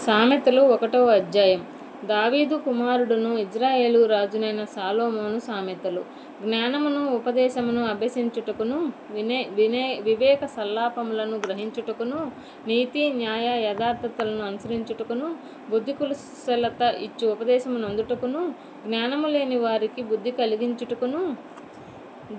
సామెతలు 1వ అధ్యాయం. దావీదు కుమారుడును ఇజ్రాయేలు రాజునైన సాలోమోను సామెతలు. జ్ఞానమును ఉపదేశమును అభ్యసించుటకును వివేక సల్లాపములను గ్రహించుటకును నీతి న్యాయ యథార్థతలను అనుసరించుటకును బుద్ధి కుశలత ఇచ్చు ఉపదేశమును అందుటకును జ్ఞానము లేని వారికి బుద్ధి కలిగించుటకును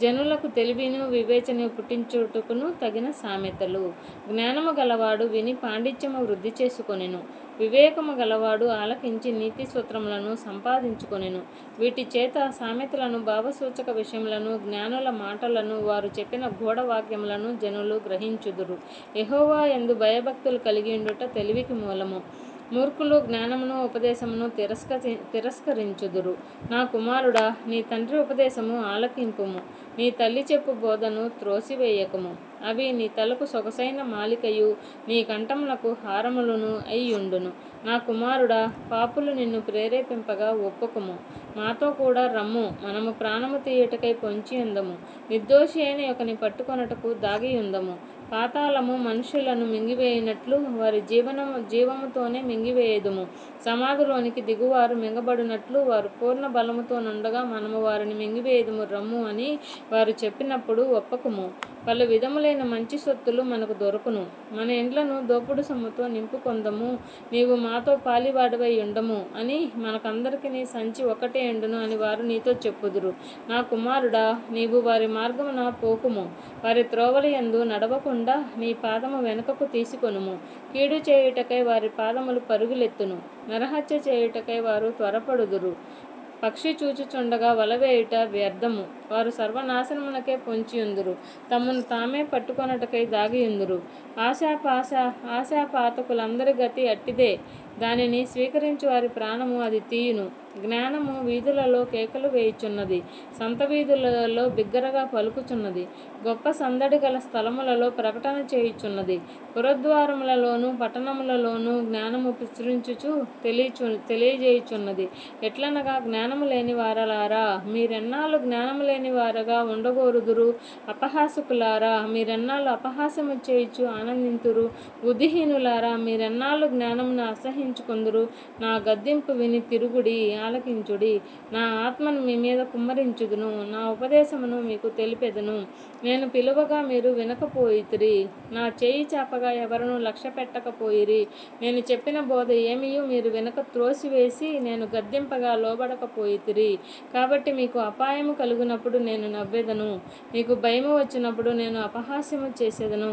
జనులకు తెలివిను వివేచన పుట్టించుటకును తగిన సామెతలు. జ్ఞానము గలవాడు విని పాండిత్యము వృద్ధి చేసుకొనెను. వివేకము గలవాడు ఆలకించి నీతి సూత్రములను సంపాదించుకొనెను. వీటి చేత సామెతలను భావసూచక విషయములను జ్ఞానుల మాటలను వారు చెప్పిన గూఢవాక్యములను జనులు గ్రహించుదురు. యెహోవా యందు భయభక్తులు కలిగి ఉండుట తెలివికి మూలము. మూర్ఖులు జ్ఞానమును ఉపదేశమును తిరస్కరించుదురు. నా కుమారుడా, నీ తండ్రి ఉపదేశము ఆలకింపుము, నీ తల్లి చెప్పు బోధను త్రోసివేయకము. అవి నీ తలకు సొగసైన మాలికయు నీ కంఠములకు హారములను అయ్యుండును. నా కుమారుడా, పాపులు నిన్ను ప్రేరేపింపగా ఒప్పుకుము. మాతో కూడా రమ్ము, మనము ప్రాణము తీయుటకై పొంచి ఉందము. నిర్దోషి అయిన ఒకని పట్టుకొనుటకు దాగి ఉందము. పాతాళము మనుషులను మింగివేయునట్లు వారి జీవముతోనే మింగివేయుదుము. సమాధిలోనికి దిగువారు మింగబడినట్లు వారు పూర్ణ బలముతో నుండగా మనము వారిని మింగివేయుదుము రమ్ము అని వారు చెప్పినప్పుడు ఒప్పకుము. పలు విధములైన మంచి సొత్తులు మనకు దొరుకును. మన ఇండ్లను దోపుడు సొమ్ముతో నింపుకొందము. నీవు మాతో పాలివాడివై ఉండము అని మనకందరికి నీ సంచి ఒకటే ఉండును అని వారు నీతో చెప్పుదురు. నా కుమారుడా, నీవు వారి మార్గమున పోకుము. వారి త్రోవల యందు నడవకుండా నీ పాదము వెనుకకు తీసుకొనుము. కీడు చేయుటకై వారి పాదములు పరుగులెత్తును. నరహత్య చేయుటకై వారు త్వరపడుదురు. పక్షి చూచుచుండగా వలవేయుట వ్యర్థము. వారు సర్వనాశనమునకే పొంచియుందురు. తమను తామే పట్టుకొనుటకై దాగియుందురు. ఆశాపాతకులందరి గతి అట్టిదే. దానిని స్వీకరించు వారి ప్రాణము అది తీయును. జ్ఞానము వీధులలో కేకలు వేయుచున్నది. సంత వీధులలో బిగ్గరగా పలుకుచున్నది. గొప్ప సందడి గల స్థలములలో ప్రకటన చేయుచున్నది. పురద్వారములలోను పట్టణములలోను జ్ఞానము ప్రచురించుచు తెలియజేయుచున్నది. ఎట్లనగా, జ్ఞానము లేని వారలారా, మీరెన్నాళ్ళు జ్ఞానము లేని వారుగా ఉండగోరుదురు? అపహాసకులారా, మీరెన్నాళ్ళు అపహాస్యము చేయుచు ఆనందింతురు? బుద్ధిహీనులారా, మీరెన్నాళ్ళు జ్ఞానమును అసహ్యించుకొందురు? నా గద్దింపు విని తిరుగుడి, ఆలకించుడి. నా ఆత్మను మీ మీద కుమ్మరించుదును. నా ఉపదేశమును మీకు తెలిపెదను. నేను పిలువగా మీరు వినకపోయితిరి. నా చేయి చాపగా ఎవరునూ లక్ష్య పెట్టకపోయిరి. నేను చెప్పిన బోధ ఏమియూ మీరు వినక త్రోసివేసి, నేను గద్దింపగా లోబడకపోయితిరి. కాబట్టి మీకు అపాయము కలుగునప్పుడు నేను నవ్వెదను. మీకు భయము వచ్చినప్పుడు నేను అపహాస్యము చేసేదను.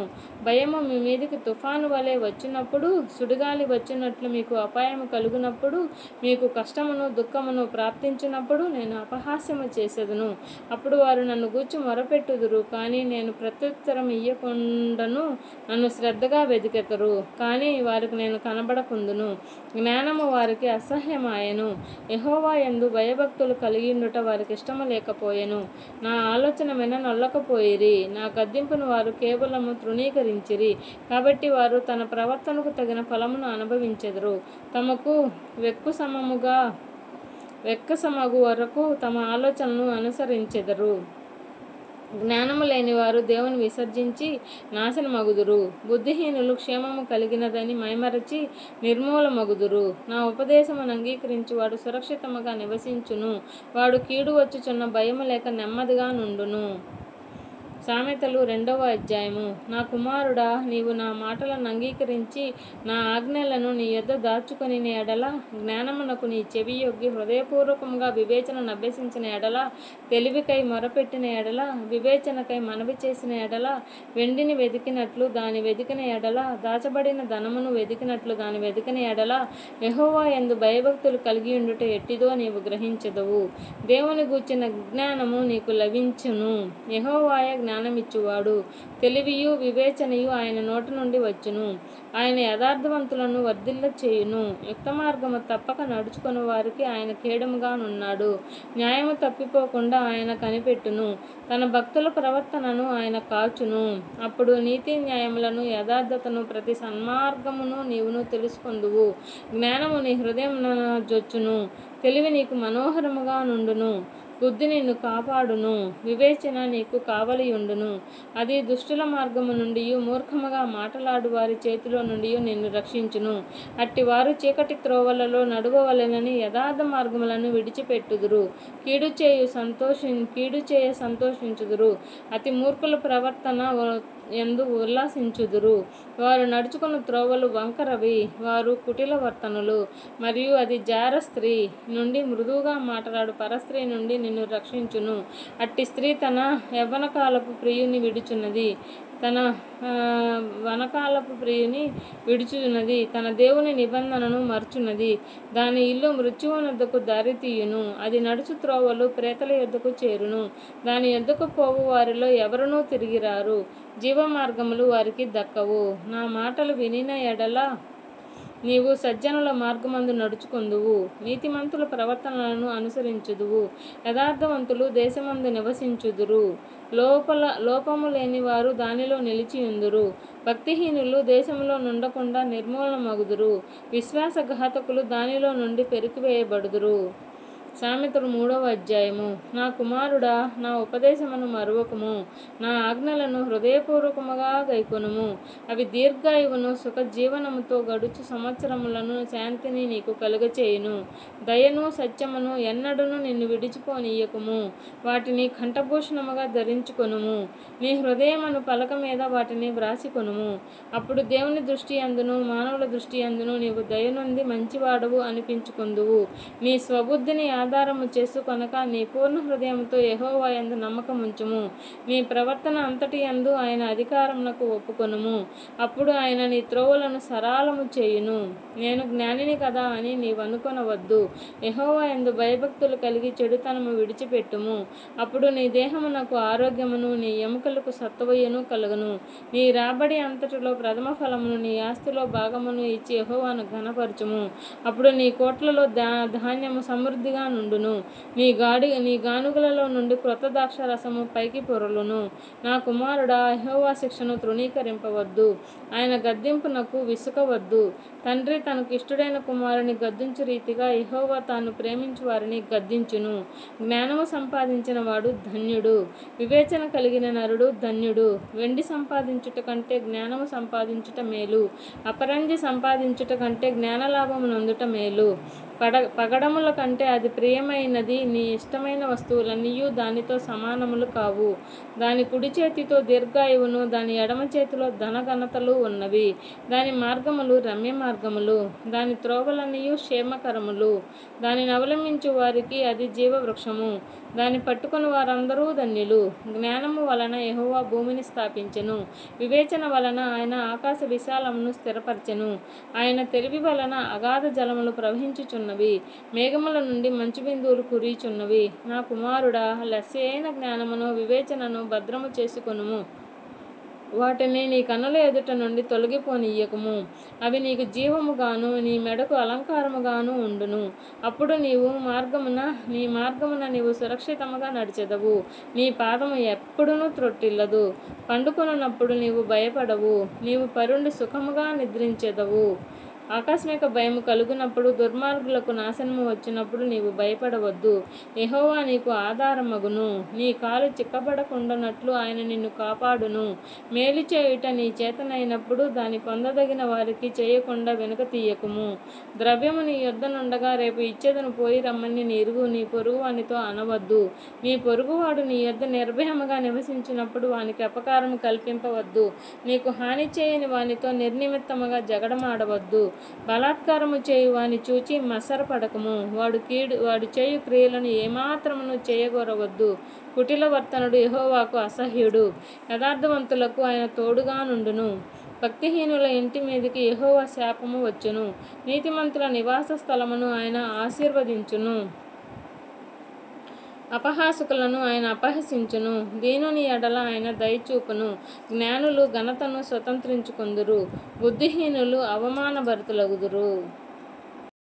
భయము మీ మీదికి తుఫాను వలె వచ్చినప్పుడు, సుడిగాలి వచ్చినట్లు మీకు అపాయము కలుగునప్పుడు, మీకు కష్టమును దుఃఖమును ప్రాప్తించినప్పుడు నేను అపహాస్యము చేసేదను. అప్పుడు వారు నన్ను గూర్చి మొరపెట్టుదురు, కానీ నేను ప్రత్యుత్తరం ఇయ్యకుండాను. నన్ను శ్రద్ధగా వెదికెదరు, కానీ వారికి నేను కనబడకుందును. జ్ఞానము వారికి అసహ్యమాయెను. యెహోవా యందు భయభక్తులు కలిగియుండుట వారికి ఇష్టము లేకపోయెను. నా ఆలోచన విననొల్లకపోయిరి. నా గద్దింపును వారు కేవలము తృణీకరించిరి. కాబట్టి వారు తన ప్రవర్తనకు తగిన ఫలమును అనుభవించెదరు. తమకు వెక్కసమగు వరకు తమ ఆలోచనలను అనుసరించెదరు. జ్ఞానము లేనివారు దేవుని విసర్జించి నాశనమగుదురు. బుద్ధిహీనులు క్షేమము కలిగినదని మైమరచి నిర్మూలమగుదురు. నా ఉపదేశమును అంగీకరించి వాడు సురక్షితముగా నివసించును. వాడు కీడు వచ్చుచున్న భయము లేక నెమ్మదిగా నుండును. సామెతలు 2వ అధ్యాయము. నా కుమారుడా, నీవు నా మాటలను అంగీకరించి నా ఆజ్ఞలను నీ యొద్ద దాచుకొని ఎడల, జ్ఞానమునకు నీ చెవి యొగ్గి హృదయపూర్వకముగా వివేచనను అభ్యసించిన ఎడల, తెలివికై మొరపెట్టిన ఎడల, వివేచనకై మనవి చేసిన ఎడల, వెండిని వెదికినట్లు దాని వెదికిన ఎడల, దాచబడిన ధనమును వెదికినట్లు దాని వెదికిన ఎడల, యెహోవా యందు భయభక్తులు కలిగి ఉండుట ఎట్టిదో నీవు గ్రహించెదవు. దేవుని గూర్చిన జ్ఞానము నీకు లభించును. యెహోవాయే జ్ఞానమిచ్చువాడు. తెలివియు వివేచనయు ఆయన నోటి నుండి వచ్చును. ఆయన యథార్థవంతులను వర్ధిల్ల చేయును. యుక్త మార్గము తప్పక నడుచుకుని వారికి ఆయన కేడముగా నున్నాడు. న్యాయము తప్పిపోకుండా ఆయన కనిపెట్టును. తన భక్తుల ప్రవర్తనను ఆయన కాచును. అప్పుడు నీతి న్యాయములను యథార్థతను ప్రతి సన్మార్గమును నీవును తెలుసుకొందువు. జ్ఞానము నీ హృదయమున జొచ్చును. తెలివి నీకు మనోహరముగా నుండును. బుద్ధి నిన్ను కాపాడును, వివేచన నీకు కావలియుండును. అది దుష్టుల మార్గము నుండి మూర్ఖముగా మాటలాడు వారి చేతిలో నుండి నిన్ను రక్షించును. అట్టివారు చీకటి త్రోవలలో నడువవలెనని యథార్థ మార్గములను విడిచిపెట్టుదురు. కీడు చేయ సంతోషించుదురు. అతి మూర్ఖుల ప్రవర్తన యందు ఉల్లాసించుదురు. వారు నడుచుకున్న త్రోవలు వంకరవి, వారు కుటిల వర్తనులు. మరియు అది జార స్త్రీ నుండి మృదువుగా మాట్లాడు పరస్త్రీ నుండి నిన్ను రక్షించును. అట్టి స్త్రీ తన యవ్వనకాలపు ప్రియుని విడుచున్నది, తన వనకాలపు ప్రియుని విడుచున్నది, తన దేవుని నిబంధనను మర్చున్నది. దాని ఇల్లు మృత్యువునొద్దకు దారి తీయును, అది నడుచు త్రోవలు ప్రేతల యొద్దకు చేరును. దాని యొద్దకు పోవు వారిలో ఎవరునూ తిరిగిరారు. జీవ మార్గములు వారికి దక్కవు. నా మాటలు వినిన ఎడల నీవు సజ్జనుల మార్గమందు నడుచుకొందువు, నీతిమంతుల ప్రవర్తనలను అనుసరించుదువు. యథార్థవంతులు దేశమందు నివసించుదురు, లోపము లేని వారు దానిలో నిలిచియుందురు. భక్తిహీనులు దేశంలో నుండకుండా నిర్మూలమగుదురు, విశ్వాసఘాతకులు దానిలో నుండి పెరికివేయబడుదురు. సామెతలు 3వ అధ్యాయము. నా కుమారుడా, నా ఉపదేశమును మరువకుము, నా ఆజ్ఞలను హృదయపూర్వకముగా గైకొనుము. అవి దీర్ఘాయువును సుఖజీవనముతో గడుచు సంవత్సరములను శాంతిని నీకు కలుగచేయును. దయను సత్యమును ఎన్నడూను నిన్ను విడిచిపోనీయకుము. వాటిని కంఠభూషణముగా ధరించుకొనుము. నీ హృదయమును పలక మీద వాటిని వ్రాసికొనుము. అప్పుడు దేవుని దృష్టి అందును మానవుల దృష్టి అందును నీవు దయనొంది మంచివాడవు అనిపించుకొందువు. నీ స్వబుద్ధిని ఆధారము చేసుకొనక నీ పూర్ణ హృదయముతో యెహోవా యందు నమ్మకముంచుము. నీ ప్రవర్తన అంతటి యందు ఆయన అధికారమునకు ఒప్పుకొనుము. అప్పుడు ఆయన నీ త్రోవలను సరళము చేయును. నేను జ్ఞానిని కదా అని నీవనుకొనవద్దు. యెహోవా యందు భయభక్తులు కలిగి చెడుతనము విడిచిపెట్టుము. అప్పుడు నీ దేహమునకు ఆరోగ్యమును, నీ ఎముకలకు సత్వయును కలుగును. నీ రాబడి అంతటిలో ప్రథమ ఫలమును, నీ ఆస్తిలో భాగమును ఇచ్చి యెహోవాను ఘనపరచుము. అప్పుడు నీ కోట్లలో ధాన్యము సమృద్ధిగా నుండును. నీ గానుగలలో నుండి క్రొత్త ద్రాక్ష రసము పైకి పొరలును. నా కుమారుడా, యెహోవా శిక్షను తృణీకరింపవద్దు, ఆయన గద్దింపునకు విసుకవద్దు. తండ్రి తనకు ఇష్టుడైన కుమారుని గద్దించు రీతిగా యెహోవా తాను ప్రేమించు వారిని గద్దించును. జ్ఞానము సంపాదించిన వాడు ధన్యుడు, వివేచన కలిగిన నరుడు ధన్యుడు. వెండి సంపాదించుట కంటే జ్ఞానము సంపాదించుట మేలు, అపరంజి సంపాదించుట కంటే జ్ఞానలాభము నొందుట మేలు. పగడముల కంటే అది ప్రియమైనది. నీ ఇష్టమైన వస్తువులన్నీయూ దానితో సమానములు కావు. దాని కుడి చేతితో దీర్ఘాయువును, దాని ఎడమ చేతిలో ధనఘనతలు ఉన్నవి. దాని మార్గములు రమ్య మార్గములు, దాని త్రోవలన్నీయూ క్షేమకరములు. దానిని అవలంబించు వారికి అది జీవవృక్షము, దాన్ని పట్టుకుని వారందరూ ధన్యులు. జ్ఞానము వలన యెహోవా భూమిని స్థాపించెను, వివేచన వలన ఆయన ఆకాశ విశాలమును స్థిరపరచెను. ఆయన తెలివి వలన అగాధ జలములు ప్రవహించుచున్నవి, మేఘముల నుండి మంచు బిందువులు కురియుచున్నవి. నా కుమారుడా, లెస్సైన జ్ఞానమును వివేచనను భద్రము చేసుకొనుము. వాటిని నీ కన్నుల ఎదుట నుండి తొలగిపోనీయకుము. అవి నీకు జీవముగాను, నీ మెడకు అలంకారముగాను ఉండును. అప్పుడు నీ మార్గమున నీవు సురక్షితముగా నడిచెదవు. నీ పాదము ఎప్పుడునూ త్రొట్టిల్లదు. పండుకొనున్నప్పుడు నీవు భయపడవు. నీవు పరుండి సుఖముగా నిద్రించెదవు. ఆకస్మిక భయము కలుగునప్పుడు, దుర్మార్గులకు నాశనము వచ్చినప్పుడు నీవు భయపడవద్దు. యెహోవా నీకు ఆధారమగును. నీ కాలు చిక్కబడకుండానట్లు ఆయన నిన్ను కాపాడును. మేలు చేయుట నీ చేతనైనప్పుడు దాని పొందదగిన వారికి చేయకుండా వెనుక తీయకుము. ద్రవ్యము నీ యొద్ద నుండగా రేపు ఇచ్చేదను పోయి రమ్మని నీ పొరుగువానితో అనవద్దు. నీ పొరుగువాడు నీ యొద్ద నిర్భయముగా నివసించినప్పుడు వానికి అపకారము కల్పింపవద్దు. నీకు హాని చేయని వానితో నిర్నిమిత్తముగా జగడమాడవద్దు. బలాత్కారము చేయు వాని చూచి మత్సరపడకము. వాడు చేయు క్రియలను ఏమాత్రమును చేయగోరవద్దు. కుటిల వర్తనుడు యెహోవాకు అసహ్యుడు, యథార్థవంతులకు ఆయన తోడుగా నుండును. భక్తిహీనుల ఇంటి మీదికి యెహోవా శాపము వచ్చును, నీతిమంతుల నివాస స్థలమును ఆయన ఆశీర్వదించును. అపహాసకులను ఆయన అపహసించును, దీనుని ఎడల ఆయన దయచూపును. జ్ఞానులు ఘనతను స్వతంత్రించుకొందురు, బుద్ధిహీనులు అవమానభరితులగుదురు.